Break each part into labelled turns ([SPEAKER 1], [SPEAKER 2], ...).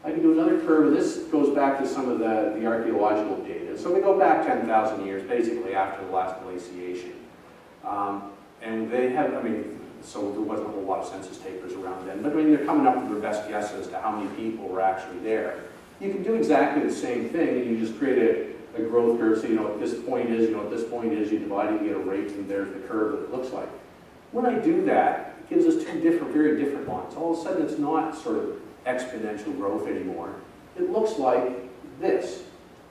[SPEAKER 1] I can do another curve, and this goes back to some of the archaeological data. So we go back 10,000 years, basically after the last glaciation. And they have, I mean, so there wasn't a whole lot of census takers around then, but I mean, they're coming up with their best guess as to how many people were actually there. You can do exactly the same thing, and you just create a growth curve, so you know what this point is, you know what this point is, you divide it, you get a rate, and there's the curve that it looks like. When I do that, it gives us two different, very different lines. All of a sudden, it's not sort of exponential growth anymore. It looks like this.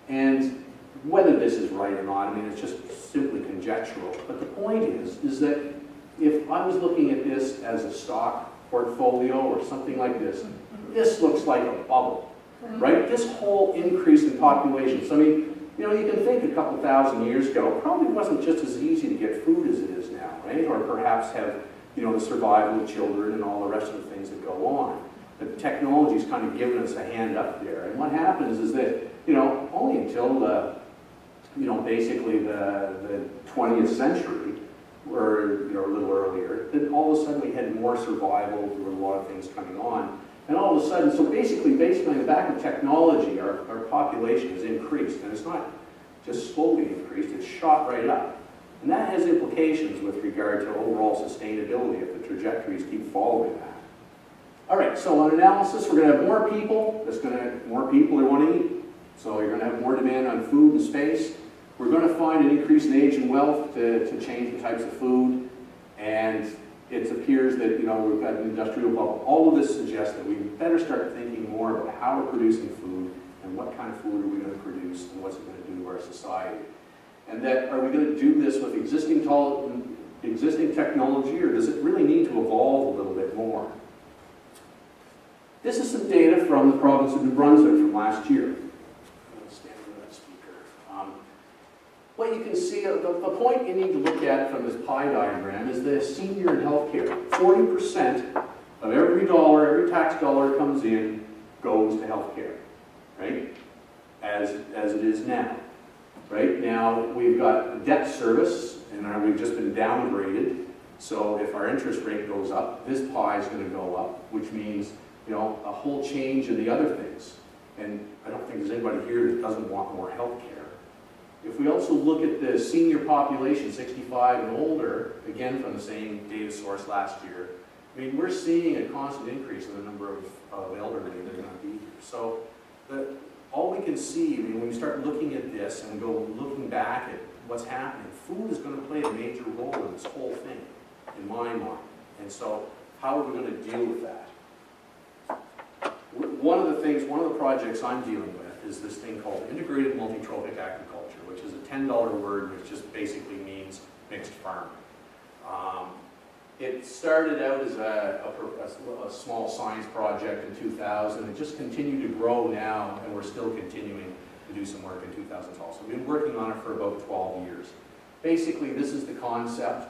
[SPEAKER 1] And whether this is right or not, I mean, it's just simply conjectural. But the point is that if I was looking at this as a stock portfolio or something like this, this looks like a bubble, right? This whole increase in population. So, I mean, you know, you can think a couple thousand years ago, it probably wasn't just as easy to get food as it is now, right? Or perhaps have, you know, the survival of children and all the rest of the things that go on. The technology's kind of given us a hand up there. And what happens is that, you know, only until you know, basically the 20th century, or you know, a little earlier, then all of a sudden we had more survival, there were a lot of things coming on. And all of a sudden, so basically on the back of technology, our population has increased. And it's not just slowly increased, it's shot right up. And that has implications with regard to overall sustainability if the trajectories keep following that. All right, so on analysis, we're going to have more people. More people that want to eat. So you're going to have more demand on food and space. We're going to find an increase in age and wealth to change the types of food. And it appears that, you know, we've got an industrial bubble. All of this suggests that we better start thinking more about how we're producing food and what kind of food are we going to produce and what's it going to do to our society. And that, are we going to do this with existing technology, or does it really need to evolve a little bit more? This is some data from the province of New Brunswick from last year. What you can see, the point you need to look at from this pie diagram is the senior in healthcare. 40% of every dollar, every tax dollar that comes in, goes to healthcare, right? As it is now, right? Now we've got debt service, and we've just been downgraded. So if our interest rate goes up, this pie is going to go up, which means, you know, a whole change in the other things. And I don't think there's anybody here that doesn't want more health care. If we also look at the senior population, 65 and older, again from the same data source last year, I mean, we're seeing a constant increase in the number of elderly that are going to be here. So all we can see, I mean, when we start looking at this and go looking back at what's happening, food is going to play a major role in this whole thing, in my mind. And so how are we going to deal with that? One of the projects I'm dealing with is this thing called integrated multi-trophic agriculture, which is a $10 word, which just basically means mixed farming. It started out as a small science project in 2000. It just continued to grow now, and we're still continuing to do some work in 2012. So we've been working on it for about 12 years. Basically, this is the concept.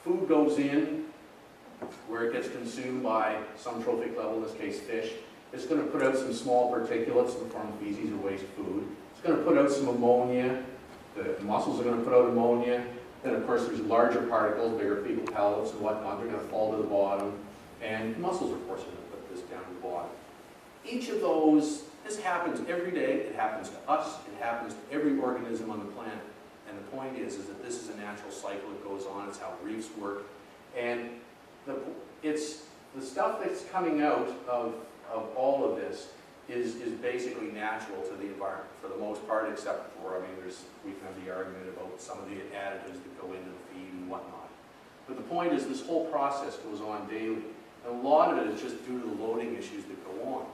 [SPEAKER 1] Food goes in where it gets consumed by some trophic level, in this case fish. It's going to put out some small particulates in the form of feces or waste food. It's going to put out some ammonia. The mussels are going to put out ammonia. Then, of course, there's larger particles, bigger fecal pellets and whatnot. They're going to fall to the bottom. And mussels, of course, are going to put this down to the bottom. Each of those, this happens every day. It happens to us. It happens to every organism on the planet. And the point is that this is a natural cycle that goes on. It's how reefs work. And it's the stuff that's coming out of all of this is basically natural to the environment for the most part, except for, I mean, we can have the argument about some of the additives that go into the feed and whatnot. But the point is this whole process goes on daily. And a lot of it is just due to the loading issues that go on.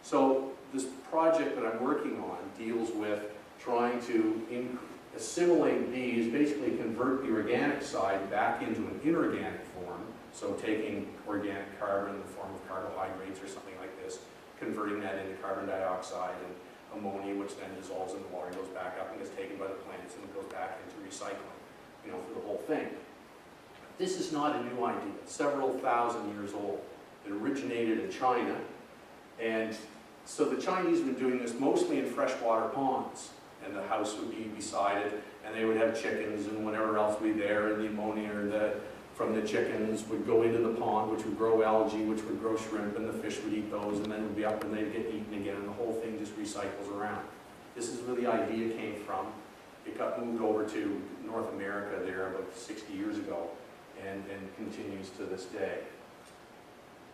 [SPEAKER 1] So this project that I'm working on deals with trying to assimilate these, basically convert the organic side back into an inorganic form. So taking organic carbon in the form of carbohydrates or something like this, converting that into carbon dioxide and ammonia, which then dissolves in the water, goes back up and gets taken by the plants and goes back into recycling, you know, for the whole thing. This is not a new idea. It's several thousand years old. It originated in China, and so the Chinese have been doing this mostly in freshwater ponds, and the house would be beside it, and they would have chickens and whatever else would be there, and the ammonia or the from the chickens would go into the pond, which would grow algae, which would grow shrimp, and the fish would eat those, and then it would be up and they'd get eaten again, and the whole thing just recycles around. This is where the idea came from. It got moved over to North America there about 60 years ago, and continues to this day.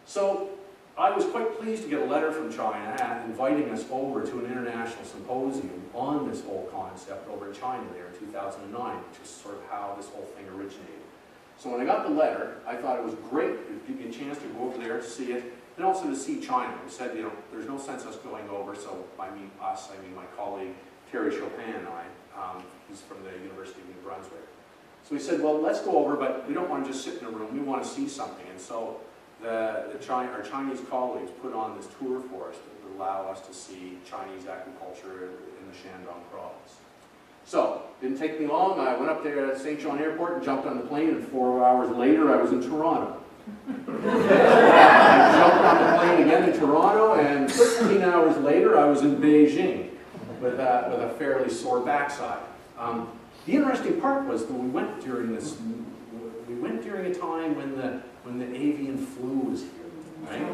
[SPEAKER 1] So I was quite pleased to get a letter from China inviting us over to an international symposium on this whole concept over in China there in 2009, which is sort of how this whole thing originated. So when I got the letter, I thought it was great to give me a chance to go over there to see it, and also to see China. We said, you know, there's no sense us going over, so by me, us, I mean my colleague Terry Chopin and I, who's from the University of New Brunswick. So we said, well, let's go over, but we don't want to just sit in a room, we want to see something. And so our Chinese colleagues put on this tour for us that would allow us to see Chinese agriculture in the Shandong province. So, didn't take me long. I went up there at St. John Airport and jumped on the plane, and 4 hours later I was in Toronto. I jumped on the plane again in Toronto, and 15 hours later I was in Beijing with a fairly sore backside. The interesting part was that we went during a time when the avian flu was here, right?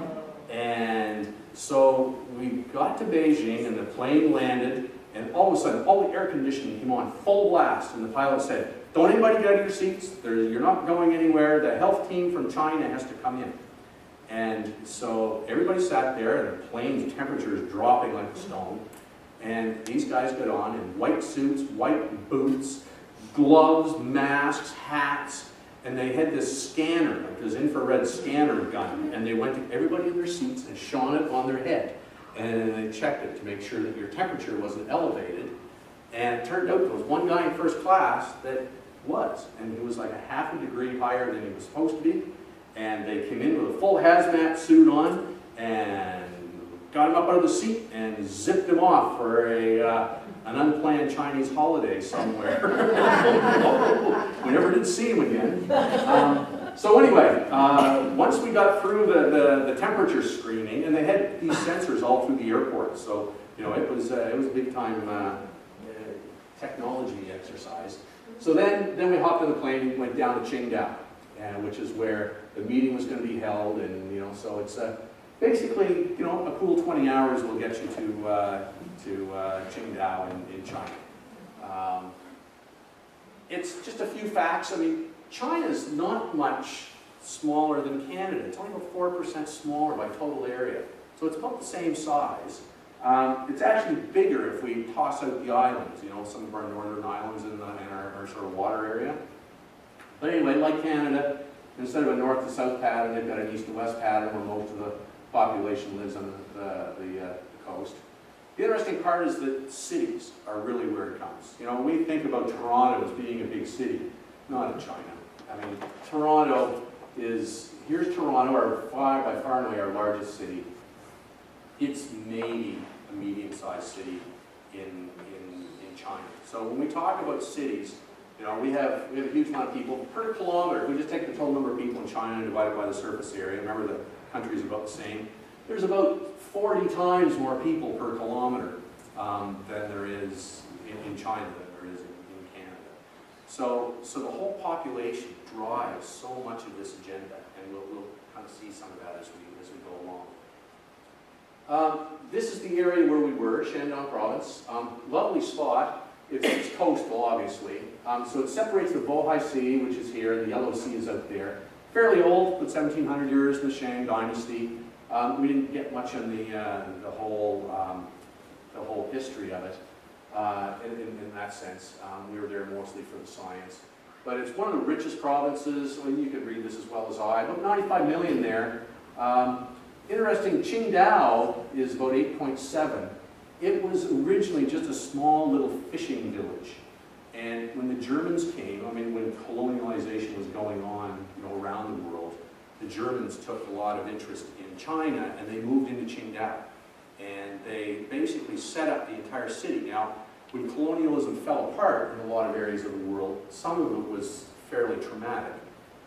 [SPEAKER 1] And so we got to Beijing, and the plane landed, and all of a sudden, all the air conditioning came on full blast, and the pilot said, "Don't anybody get out of your seats. You're not going anywhere. The health team from China has to come in." And so everybody sat there, and the plane's temperature is dropping like a stone. And these guys got on in white suits, white boots, gloves, masks, hats, and they had this scanner, like this infrared scanner gun, and they went to everybody in their seats and shone it on their head. And they checked it to make sure that your temperature wasn't elevated. And it turned out there was one guy in first class that was, and he was like a half a degree higher than he was supposed to be. And they came in with a full hazmat suit on and got him up out of the seat and zipped him off for an unplanned Chinese holiday somewhere. We never did see him again. So anyway, once we got through the temperature screening, and they had these sensors all through the airport, so you know it was a big time technology exercise. So then we hopped on the plane and went down to Qingdao, which is where the meeting was going to be held, and you know, so it's basically, you know, a cool 20 hours will get you to Qingdao in China. It's just a few facts. I mean, China's not much smaller than Canada. It's only about 4% smaller by total area. So it's about the same size. It's actually bigger if we toss out the islands, you know, some of our northern islands in our sort of water area. But anyway, like Canada, instead of a north to south pattern, they've got an east to west pattern where most of the population lives on the coast. The interesting part is that cities are really where it comes. You know, we think about Toronto as being a big city, not in China. I mean, Toronto is, here's Toronto, by far and away our largest city. It's maybe a medium-sized city in China. So when we talk about cities, you know, we have a huge amount of people per kilometer. If we just take the total number of people in China and divide it by the surface area, remember the country's about the same. There's about 40 times more people per kilometer than there is in China than there is in Canada. So the whole population drives so much of this agenda, and we'll kind of see some of that as we go along. This is the area where we were, Shandong province. Lovely spot. It's coastal, obviously. So it separates the Bohai Sea, which is here, and the Yellow Sea is out there. Fairly old, but 1700 years in the Shang Dynasty. We didn't get much on the whole history of it in that sense. We were there mostly for the science. But it's one of the richest provinces. Well, you could read this as well as I. About 95 million there. Interesting, Qingdao is about 8.7. It was originally just a small little fishing village. And when the Germans came, I mean, when colonialization was going on, you know, around the world, the Germans took a lot of interest in China, and they moved into Qingdao. And they basically set up the entire city. Now, when colonialism fell apart in a lot of areas of the world, some of it was fairly traumatic,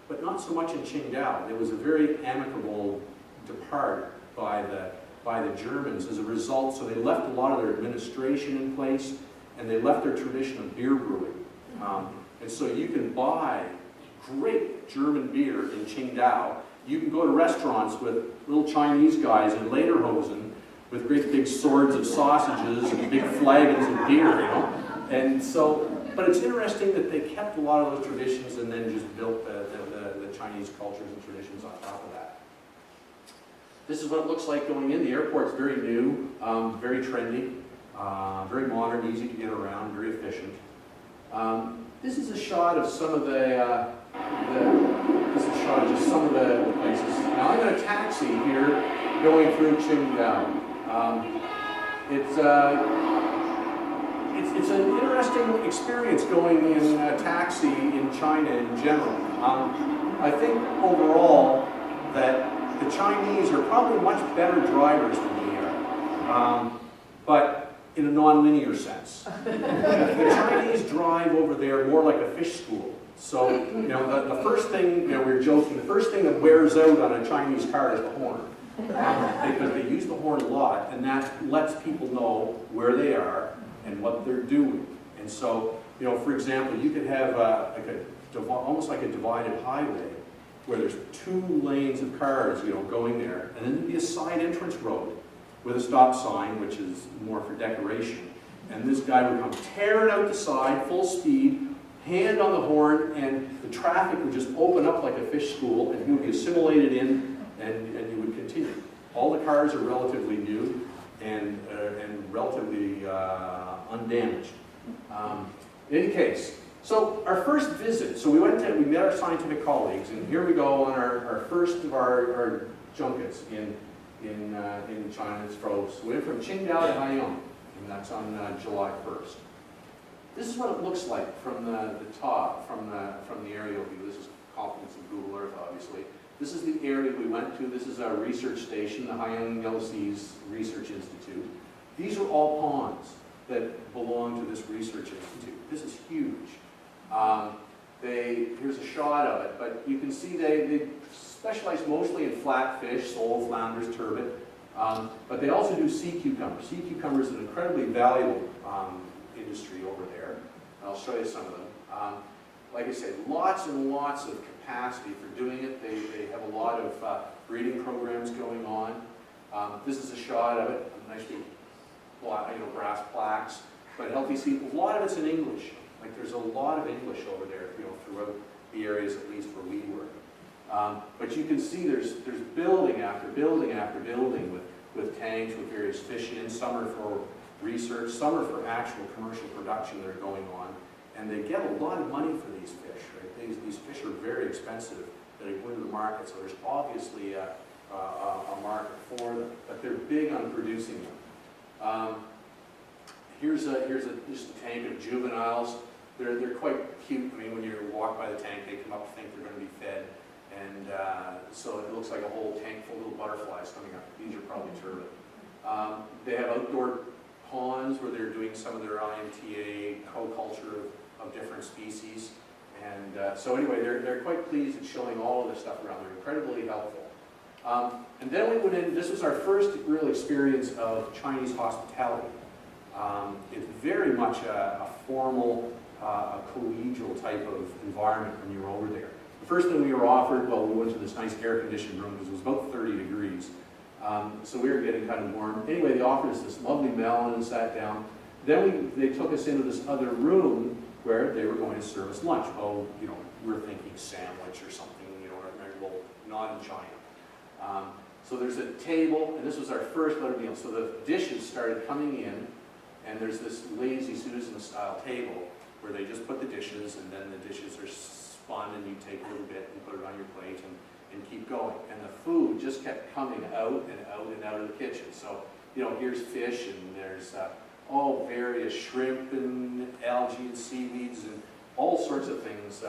[SPEAKER 1] but not so much in Qingdao. There was a very amicable depart by the Germans as a result, so they left a lot of their administration in place, and they left their tradition of beer brewing. And so you can buy great German beer in Qingdao. You can go to restaurants with little Chinese guys in lederhosen with great big swords of sausages and big flagons of beer, you know. And so, but it's interesting that they kept a lot of those traditions and then just built the Chinese cultures and traditions on top of that. This is what it looks like going in. The airport's very new, very trendy, very modern, easy to get around, very efficient. This is a shot of some of this is a shot of just some of the places. Now I'm in a taxi here going through Qingdao. It's an interesting experience going in a taxi in China in general. I think overall that the Chinese are probably much better drivers than we are, but in a non-linear sense. The Chinese drive over there more like a fish school. So, you know, the first thing, you know, we were joking, the first thing that wears out on a Chinese car is the horn. Because they use the horn a lot, and that lets people know where they are and what they're doing. And so, you know, for example, you could have almost like a divided highway where there's 2 lanes of cars, you know, going there, and then there'd be a side entrance road with a stop sign, which is more for decoration. And this guy would come tearing out the side, full speed, hand on the horn, and the traffic would just open up like a fish school, and he would be assimilated in, and you would continue. All the cars are relatively new and relatively undamaged. In any case, so our first visit, so we met our scientific colleagues, and here we go on our first of our junkets in China. So we went from Qingdao to Haiyang, and that's on July 1st. This is what it looks like from the top, from the aerial view. This is compliments of Google Earth, obviously. This is the area we went to. This is our research station, the Haiyang Yellow Seas Research Institute. These are all ponds that belong to this research institute. This is huge. Here's a shot of it, but you can see they specialize mostly in flatfish, sole, flounders, turbot, but they also do sea cucumbers. Sea cucumbers is an incredibly valuable industry over there. I'll show you some of them. Like I said, lots and lots of capacity for doing it. They have a lot of breeding programs going on. This is a shot of it, a nice big brass plaques, but healthy sea. A lot of it's in English. Like there's a lot of English over there, you know, throughout the areas at least where we work. But you can see there's building after building after building with tanks with various fish in. Some are for research, some are for actual commercial production that are going on, and they get a lot of money for these fish. Right? These fish are very expensive. They go into the market, so there's obviously a market for them, but they're big on producing them. Here's just a tank of juveniles. They're quite cute. I mean, when you walk by the tank, they come up and think they're going to be fed. And so it looks like a whole tank full of little butterflies coming up. These are probably turbot. They have outdoor ponds where they're doing some of their IMTA co-culture of different species. And so anyway, they're quite pleased at showing all of this stuff around. They're incredibly helpful. And then we went in, this was our first real experience of Chinese hospitality. It's very much a formal, a collegial type of environment when you were over there. The first thing we were offered, well, we went to this nice air-conditioned room because it was about 30 degrees. So we were getting kind of warm. Anyway, they offered us this lovely melon and sat down. Then they took us into this other room where they were going to serve us lunch. Oh, you know, we were thinking sandwich or something, you know, well, not in China. So there's a table, and this was our first letter meal. So the dishes started coming in, and there's this lazy Susan-style table where they just put the dishes, and then the dishes are spun, and you take a little bit and put it on your plate and keep going. And the food just kept coming out and out and out of the kitchen. So, you know, here's fish, and there's various shrimp and algae and seaweeds and all sorts of things.